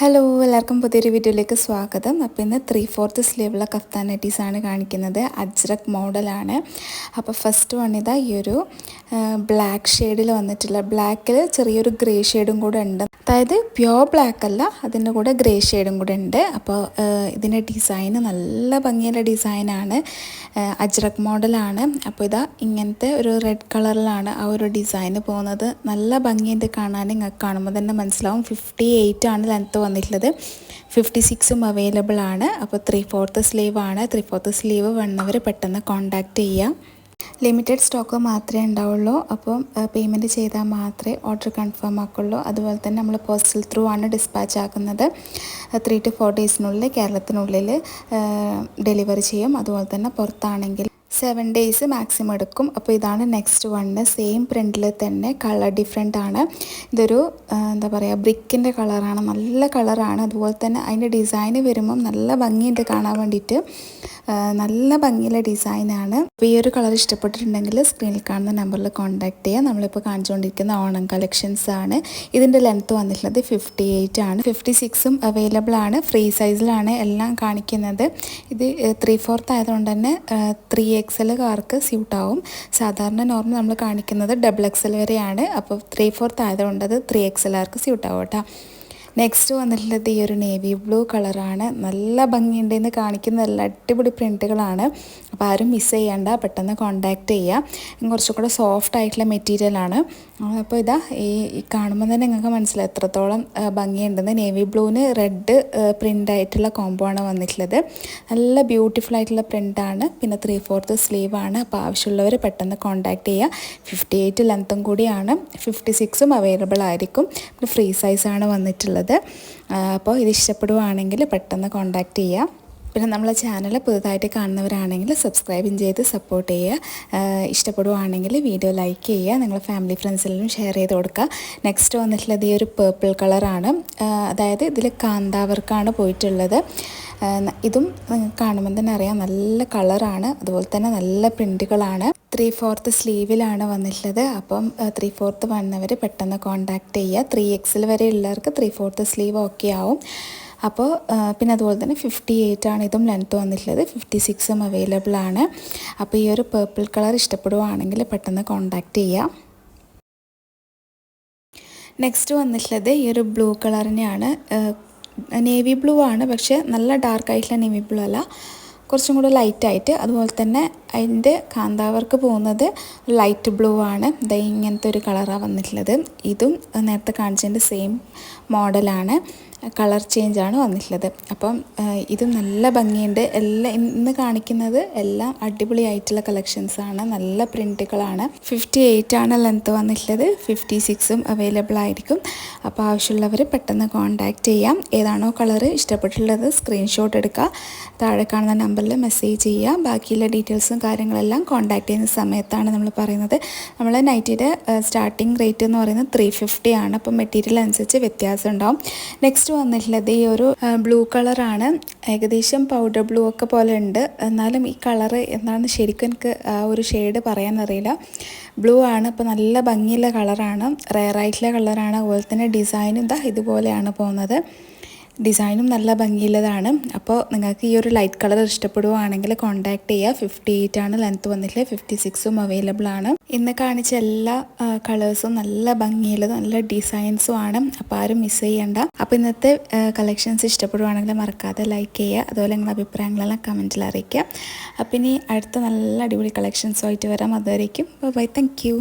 Hello, എല്ലാവർക്കും പുതിയൊരു വീഡിയോയിലേക്ക് സ്വാഗതം. അപ്പോൾ ഇന്ന് 3/4 സ്ലീവുള്ള കഫ്താൻ നൈറ്റീസാണ് കാണിക്കുന്നത്. അജ്രക് മോഡലാണ്. അപ്പോൾ ഫസ്റ്റ് വൺ ഇതാ ഈ ഒരു ബ്ലാക്ക് ഷെയ്ഡിൽ വന്നിട്ടുള്ള, ബ്ലാക്കിൽ ചെറിയൊരു ഗ്രേ ഷെയ്ഡും കൂടെ ഉണ്ട്. അതായത് പ്യോർ ബ്ലാക്ക് അല്ല, അതിൻ്റെ കൂടെ ഗ്രേ ഷെയ്ഡും കൂടെ ഉണ്ട്. അപ്പോൾ ഇതിൻ്റെ ഡിസൈന് നല്ല ഭംഗിയുള്ള ഡിസൈനാണ്, അജ്രക് മോഡലാണ്. അപ്പോൾ ഇതാ ഇങ്ങനത്തെ ഒരു റെഡ് കളറിലാണ് ആ ഒരു ഡിസൈന് പോകുന്നത്. നല്ല ഭംഗിയുണ്ട് കാണാൻ, നിങ്ങൾക്ക് കാണുമ്പോൾ തന്നെ മനസ്സിലാവും. 58 ആണ് ലെങ്ത്ത് വന്നിട്ടുള്ളത്. 56ഉം അവൈലബിൾ ആണ്. അപ്പോൾ 3/4 സ്ലീവ് ആണ്. 3/4 സ്ലീവ് വേണ്ടവർ പെട്ടെന്ന് കോൺടാക്റ്റ് ചെയ്യാം. ലിമിറ്റഡ് സ്റ്റോക്ക് മാത്രമേ ഉണ്ടാവുള്ളൂ. അപ്പം പേയ്മെൻറ്റ് ചെയ്താൽ മാത്രമേ ഓർഡർ കൺഫേം ആക്കുള്ളൂ. അതുപോലെ തന്നെ നമ്മൾ പോസ്റ്റൽ ത്രൂ ആണ് ഡിസ്പാച്ച് ആക്കുന്നത്. 3 to 4 ഡേയ്സിനുള്ളിൽ കേരളത്തിനുള്ളിൽ ഡെലിവറി ചെയ്യും. അതുപോലെ തന്നെ പുറത്താണെങ്കിൽ 7 ഡേയ്സ് മാക്സിമം എടുക്കും. അപ്പോൾ ഇതാണ് നെക്സ്റ്റ് വണ്ണ്. സെയിം പ്രിൻറ്റിൽ തന്നെ കളർ ഡിഫറെൻ്റ് ആണ്. ഇതൊരു എന്താ പറയുക, ബ്രിക്കിൻ്റെ കളറാണ്, നല്ല കളറാണ്. അതുപോലെ തന്നെ അതിൻ്റെ ഡിസൈന് വരുമ്പം നല്ല ഭംഗിയുണ്ട് കാണാൻ വേണ്ടിയിട്ട്. നല്ല ഭംഗിയുള്ള ഡിസൈനാണ്. അപ്പോൾ ഈ ഒരു കളർ ഇഷ്ടപ്പെട്ടിട്ടുണ്ടെങ്കിൽ സ്ക്രീനിൽ കാണുന്ന നമ്പറിൽ കോൺടാക്റ്റ് ചെയ്യുക. നമ്മളിപ്പോൾ കാണിച്ചുകൊണ്ടിരിക്കുന്ന ഓണം കളക്ഷൻസ് ആണ്. ഇതിൻ്റെ ലെങ്ത്ത് വന്നിട്ടുള്ളത് 58 ആണ്. 56ഉം അവൈലബിൾ ആണ്. ഫ്രീ സൈസിലാണ് എല്ലാം കാണിക്കുന്നത്. ഇത് 3/4 ആയതുകൊണ്ട് തന്നെ 3XL സ്യൂട്ടാവും. സാധാരണ നോർമൽ നമ്മൾ കാണിക്കുന്നത് XXL വരെയാണ്. അപ്പോൾ 3/4 ആയതുകൊണ്ട് അത് 3XL സ്യൂട്ടാവും കേട്ടോ. നെക്സ്റ്റ് വന്നിട്ടുള്ളത് ഈ ഒരു നേവി ബ്ലൂ കളറാണ്. നല്ല ഭംഗിയുണ്ടെന്ന് കാണിക്കുന്ന നല്ല അടിപൊളി പ്രിൻറ്റുകളാണ്. അപ്പോൾ ആരും മിസ് ചെയ്യണ്ട, പെട്ടെന്ന് കോൺടാക്റ്റ് ചെയ്യുക. കുറച്ചും കൂടെ സോഫ്റ്റ് ആയിട്ടുള്ള മെറ്റീരിയലാണ്. അപ്പോൾ ഇതാ ഈ കാണുമ്പോൾ തന്നെ നിങ്ങൾക്ക് മനസ്സിലാവും എത്രത്തോളം ഭംഗിയുണ്ടെന്ന്. നേവി ബ്ലൂവിന് റെഡ് പ്രിൻ്റായിട്ടുള്ള കോംബോ ആണ് വന്നിട്ടുള്ളത്. നല്ല ബ്യൂട്ടിഫുൾ ആയിട്ടുള്ള പ്രിൻ്റാണ്. പിന്നെ 3/4 സ്ലീവാണ്. അപ്പോൾ ആവശ്യമുള്ളവർ പെട്ടെന്ന് കോൺടാക്റ്റ് ചെയ്യുക. 58 ലെങ്ത്തും കൂടിയാണ്. 56ഉം അവൈലബിൾ ആയിരിക്കും. പിന്നെ ഫ്രീ സൈസാണ് വന്നിട്ടുള്ളത്. അപ്പോൾ ഇത് ഇഷ്ടപ്പെടുവാണെങ്കിൽ പെട്ടെന്ന് കോൺടാക്റ്റ് ചെയ്യുക. പിന്നെ നമ്മളെ ചാനൽ പുതുതായിട്ട് കാണുന്നവരാണെങ്കിൽ സബ്സ്ക്രൈബും ചെയ്ത് സപ്പോർട്ട് ചെയ്യുക. ഇഷ്ടപ്പെടുവാണെങ്കിൽ വീഡിയോ ലൈക്ക് ചെയ്യുക. നിങ്ങളുടെ ഫാമിലി ഫ്രണ്ട്സിലും ഷെയർ ചെയ്ത് കൊടുക്കുക. നെക്സ്റ്റ് വന്നിട്ടുള്ളത് ഈ ഒരു പേർപ്പിൾ കളറാണ്. അതായത് ഇതിൽ കാന്താവർക്കാണ് പോയിട്ടുള്ളത്. ഇതും കാണുമ്പോൾ തന്നെ അറിയാം, നല്ല കളറാണ്. അതുപോലെ തന്നെ നല്ല പ്രിൻറ്റുകളാണ്. 3/4 സ്ലീവിലാണ് വന്നിട്ടുള്ളത്. അപ്പം 3/4 വന്നവർ പെട്ടെന്ന് കോൺടാക്റ്റ് ചെയ്യുക. 3XL വരെ ഉള്ളവർക്ക് 3/4 സ്ലീവ് ഓക്കെ ആവും. അപ്പോൾ പിന്നെ അതുപോലെ തന്നെ 58 ആണ് ഇതും ലെങ്ത്ത് വന്നിട്ടുള്ളത്. 56ഉം അവൈലബിൾ ആണ്. അപ്പോൾ ഈ ഒരു പേർപ്പിൾ കളർ ഇഷ്ടപ്പെടുവാണെങ്കിൽ പെട്ടെന്ന് കോൺടാക്റ്റ് ചെയ്യുക. നെക്സ്റ്റ് വന്നിട്ടുള്ളത് ഈ ഒരു ബ്ലൂ കളറിനെയാണ്. നേവി ബ്ലൂ ആണ്, പക്ഷേ നല്ല ഡാർക്ക് ആയിട്ടുള്ള നേവി ബ്ലൂ അല്ല, കുറച്ചും കൂടെ ലൈറ്റായിട്ട്. അതുപോലെ തന്നെ അതിൻ്റെ കാന്താവർക്ക് പോകുന്നത് ലൈറ്റ് ബ്ലൂ ആണ്. ഇങ്ങനത്തെ ഒരു കളറാണ് വന്നിട്ടുള്ളത്. ഇതും നേരത്തെ കാണിച്ചതിൻ്റെ സെയിം മോഡലാണ്, കളർ ചേഞ്ചാണ് വന്നിട്ടുള്ളത്. അപ്പം ഇതും നല്ല ഭംഗിയുണ്ട്. എല്ലാം ഇന്ന് കാണിക്കുന്നത് എല്ലാം അടിപൊളിയായിട്ടുള്ള കളക്ഷൻസാണ്, നല്ല പ്രിൻറ്റുകളാണ്. 58 ആണ് ലെങ്ത്ത് വന്നിട്ടുള്ളത്. 56ഉം അവൈലബിൾ ആയിരിക്കും. അപ്പോൾ ആവശ്യമുള്ളവർ പെട്ടെന്ന് കോൺടാക്റ്റ് ചെയ്യാം. ഏതാണോ കളർ ഇഷ്ടപ്പെട്ടുള്ളത് സ്ക്രീൻഷോട്ട് എടുക്കുക, താഴെ കാണുന്ന നമ്പറിൽ മെസ്സേജ് ചെയ്യുക. ബാക്കിയുള്ള ഡീറ്റെയിൽസും കാര്യങ്ങളെല്ലാം കോൺടാക്റ്റ് ചെയ്യുന്ന സമയത്താണ് നമ്മൾ പറയുന്നത്. നമ്മൾ നൈറ്റിയുടെ സ്റ്റാർട്ടിങ് റേറ്റ് എന്ന് പറയുന്നത് 350 ആണ്. അപ്പോൾ മെറ്റീരിയൽ അനുസരിച്ച് വ്യത്യാസം ഉണ്ടാവും. നെക്സ്റ്റ് വന്നിട്ടുള്ളത് ഈ ഒരു ബ്ലൂ കളറാണ്. ഏകദേശം പൗഡർ ബ്ലൂ ഒക്കെ പോലെ ഉണ്ട്. എന്നാലും ഈ കളറ് എന്താണ് ശരിക്കും എനിക്ക് ആ ഒരു ഷെയ്ഡ് പറയാനറിയില്ല. ബ്ലൂ ആണ്. അപ്പോൾ നല്ല ഭംഗിയുള്ള കളറാണ്, റെയർ ആയിട്ടുള്ള കളറാണ്. അതുപോലെ തന്നെ ഡിസൈനും ഇതുപോലെയാണ് പോകുന്നത്. ഡിസൈനും നല്ല ഭംഗിയുള്ളതാണ്. അപ്പോൾ നിങ്ങൾക്ക് ഈ ഒരു ലൈറ്റ് കളർ ഇഷ്ടപ്പെടുവാണെങ്കിൽ കോൺടാക്റ്റ് ചെയ്യുക. 58 ആണ് ലെങ്ത്ത് വന്നിട്ടുള്ളത്. 56ഉം അവൈലബിൾ ആണ്. ഇന്ന് കാണിച്ച എല്ലാ കളേഴ്സും നല്ല ഭംഗിയുള്ളതും നല്ല ഡിസൈൻസും ആണ്. അപ്പോൾ ആരും മിസ് ചെയ്യണ്ട. അപ്പോൾ ഇന്നത്തെ കളക്ഷൻസ് ഇഷ്ടപ്പെടുവാണെങ്കിൽ മറക്കാതെ ലൈക്ക് ചെയ്യുക. അതുപോലെ നിങ്ങളുടെ അഭിപ്രായങ്ങളെല്ലാം കമൻറ്റിൽ അറിയിക്കുക. അപ്പോൾ ഇനി അടുത്ത നല്ല അടിപൊളി കളക്ഷൻസുമായിട്ട് വരാം. അതുവരേക്കും ബൈ. Thank you.